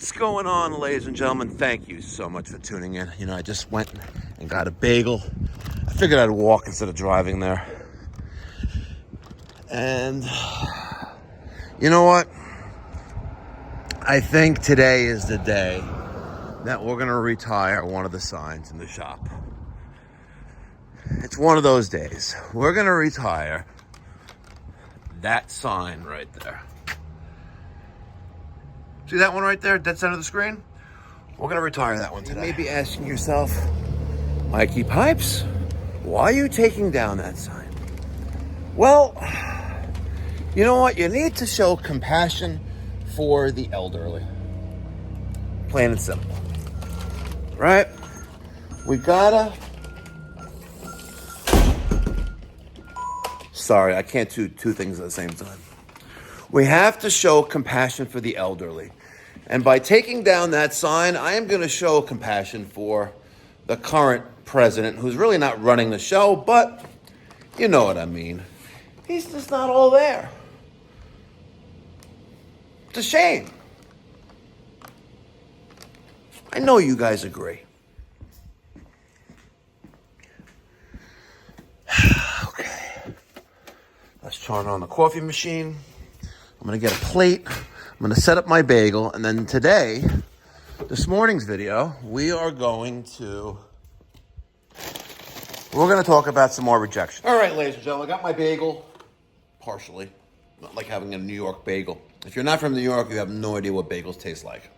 What's going on, ladies and gentlemen? Thank you so much for tuning in. You know, I just went and got a bagel. I figured I'd walk instead of driving there. And you know what? I think today is the day that we're going to retire one of the signs in the shop. It's one of those days. We're going to retire that sign right there. See that one right there, dead center of the screen? We're going to retire that one today. You may be asking yourself, Mikey Pipes, why are you taking down that sign? Well, you know what? You need to show compassion for the elderly. Plain and simple. Right? We gotta... Sorry, I can't do two things at the same time. We have to show compassion for the elderly. And by taking down that sign, I am going to show compassion for the current president, who's really not running the show, but you know what I mean. He's just not all there. It's a shame. I know you guys agree. Okay. Let's turn on the coffee machine. I'm going to get a plate. I'm going to set up my bagel. And then today, this morning's video, we're going to talk about some more rejection. All right, ladies and gentlemen, I got my bagel, partially. Not like having a New York bagel. If you're not from New York, you have no idea what bagels taste like.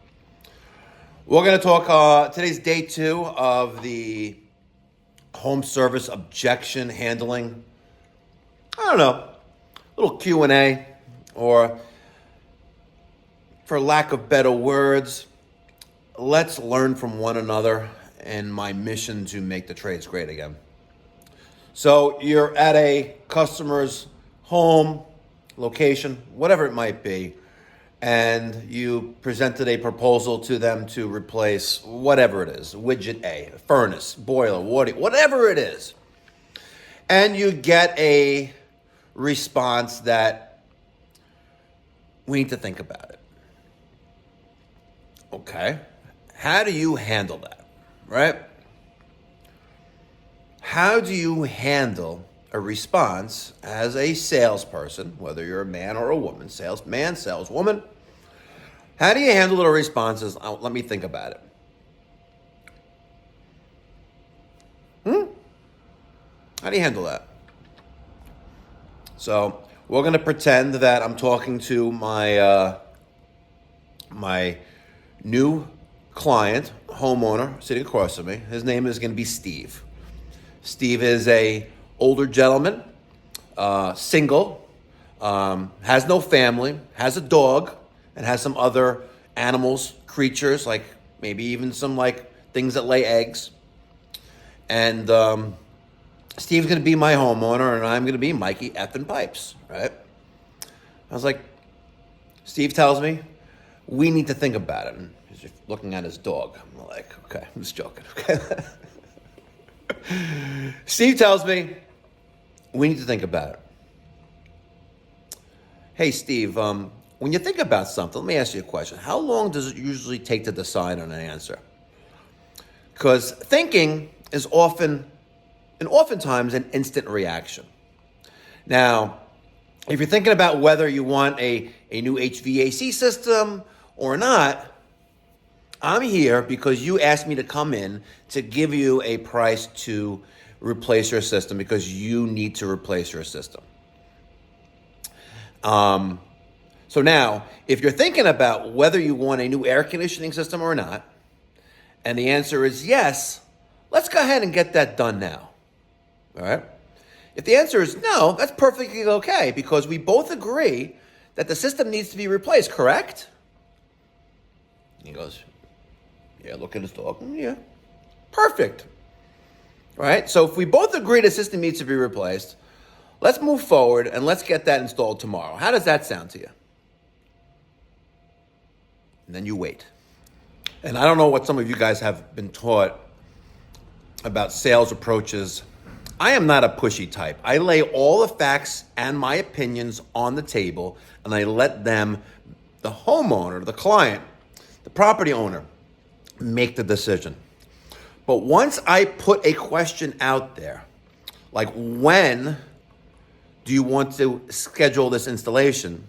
We're going to talk, today's day 2 of the home service objection handling. I don't know, a little Q&A, or for lack of better words, let's learn from one another in my mission to make the trades great again. So you're at a customer's home, location, whatever it might be, and you presented a proposal to them to replace whatever it is, widget A, furnace, boiler, water, whatever it is. And you get a response that we need to think about it. Okay. How do you handle that, right? How do you handle a response as a salesperson, whether you're a man or a woman, salesman, saleswoman? How do you handle the responses? Let me think about it. How do you handle that? So we're going to pretend that I'm talking to my my new client, homeowner, sitting across from me. His name is going to be Steve. Steve is a older gentleman, single, has no family, has a dog, and has some other animals, creatures, like maybe even some like things that lay eggs. And Steve's going to be my homeowner, and I'm going to be Mikey effing Pipes, right? I was like, Steve tells me, we need to think about it. And he's just looking at his dog. I'm like, okay, I'm just joking, okay? Steve tells me, we need to think about it. Hey, Steve, when you think about something, let me ask you a question. How long does it usually take to decide on an answer? Because thinking is oftentimes an instant reaction. Now, if you're thinking about whether you want a new HVAC system or not, I'm here because you asked me to come in to give you a price to replace your system because you need to replace your system. So now, if you're thinking about whether you want a new air conditioning system or not, and the answer is yes, let's go ahead and get that done now. All right? If the answer is no, that's perfectly okay because we both agree that the system needs to be replaced, correct? He goes, yeah, look at his dog. Yeah, perfect. All right, so if we both agree the system needs to be replaced, let's move forward and let's get that installed tomorrow. How does that sound to you? And then you wait. And I don't know what some of you guys have been taught about sales approaches. I am not a pushy type. I lay all the facts and my opinions on the table, and I let them, the homeowner, the client, the property owner make the decision. But once I put a question out there, like when do you want to schedule this installation?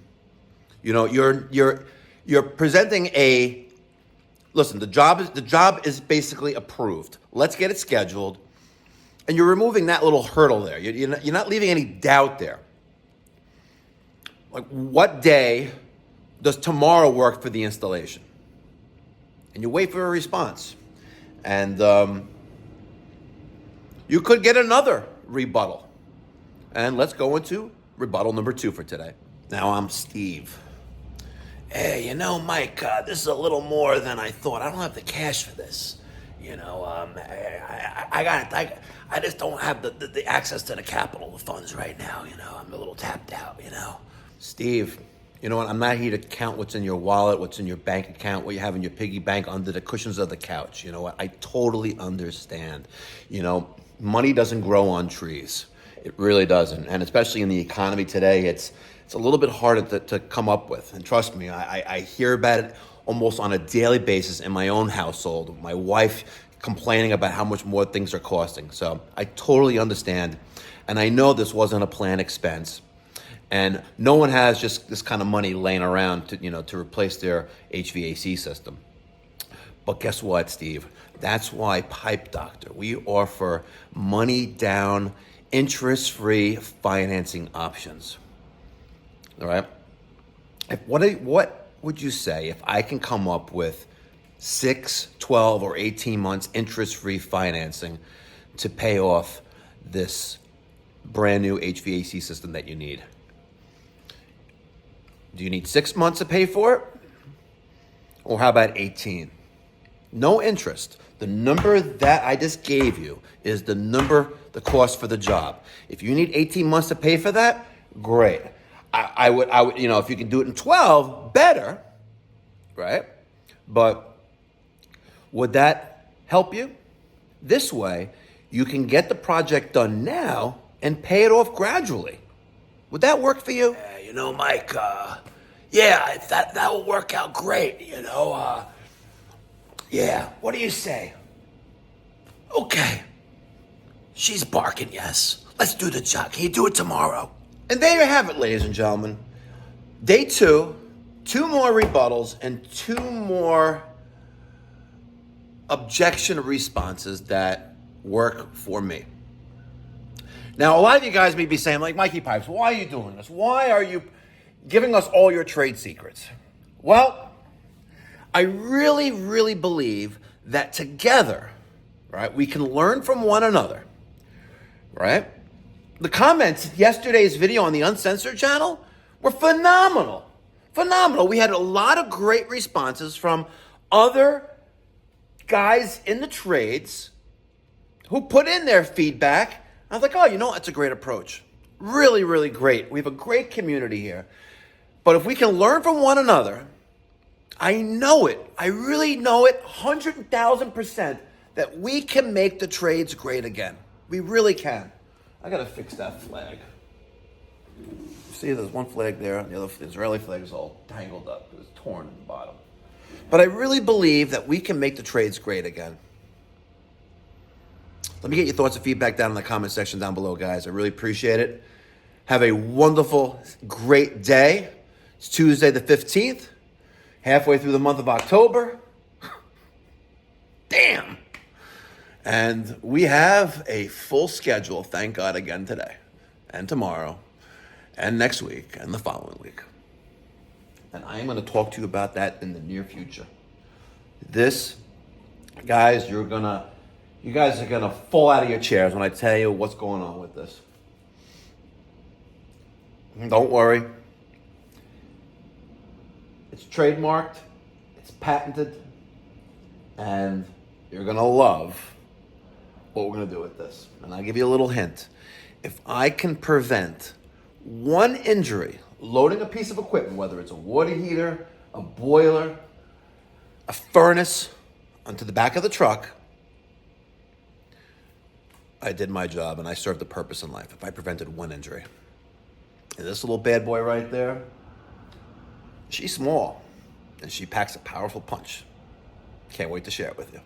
You know, you're presenting a, listen, the job is basically approved. Let's get it scheduled. And you're removing that little hurdle there. You're not leaving any doubt there. Like, what day does tomorrow work for the installation? And you wait for a response. And you could get another rebuttal. And let's go into rebuttal number 2 for today. Now I'm Steve. Hey, you know, Mike, this is a little more than I thought. I don't have the cash for this. You know, I just don't have the access to the capital funds right now. You know, I'm a little tapped out, you know. Steve, you know what? I'm not here to count what's in your wallet, what's in your bank account, what you have in your piggy bank under the cushions of the couch. You know what? I totally understand. You know, money doesn't grow on trees. It really doesn't. And especially in the economy today, it's a little bit harder to come up with. And trust me, I hear about it almost on a daily basis in my own household. My wife complaining about how much more things are costing. So I totally understand. And I know this wasn't a planned expense. And no one has just this kind of money laying around to replace their HVAC system. But guess what, Steve? That's why Pipe Doctor, we offer money down, interest-free financing options. All right? What would you say if I can come up with 6, 12, or 18 months interest-free financing to pay off this brand new HVAC system that you need? Do you need 6 months to pay for it? Or how about 18? No interest. The number that I just gave you is the cost for the job. If you need 18 months to pay for that, great. I would, if you can do it in 12, better, right? But would that help you? This way, you can get the project done now and pay it off gradually. Would that work for you? You know, Mike, that will work out great, you know. Yeah, what do you say? Okay. She's barking yes. Let's do the job. Can you do it tomorrow? And there you have it, ladies and gentlemen. Day 2, 2 more rebuttals and 2 more objection responses that work for me. Now, a lot of you guys may be saying, like, Mikey Pipes, why are you doing this? Why are you giving us all your trade secrets? Well, I really, really believe that together, right, we can learn from one another, right? The comments yesterday's video on the Uncensored channel were phenomenal. Phenomenal. We had a lot of great responses from other guys in the trades who put in their feedback. I was like, oh, you know, that's a great approach. Really, really great. We have a great community here. But if we can learn from one another, I know it. I really know it 100,000% that we can make the trades great again. We really can. I got to fix that flag. See, there's one flag there, and the other Israeli flag is all tangled up. It was torn in the bottom. But I really believe that we can make the trades great again. Let me get your thoughts and feedback down in the comment section down below, guys. I really appreciate it. Have a wonderful, great day. It's Tuesday the 15th, halfway through the month of October. Damn. And we have a full schedule, thank God, again today and tomorrow and next week and the following week. And I am going to talk to you about that in the near future. This, guys, you guys are going to fall out of your chairs when I tell you what's going on with this. Don't worry. It's trademarked, it's patented, and you're going to love what we're going to do with this. And I'll give you a little hint. If I can prevent one injury loading a piece of equipment, whether it's a water heater, a boiler, a furnace, onto the back of the truck, I did my job and I served a purpose in life if I prevented one injury. And this little bad boy right there, she's small. and she packs a powerful punch. Can't wait to share it with you.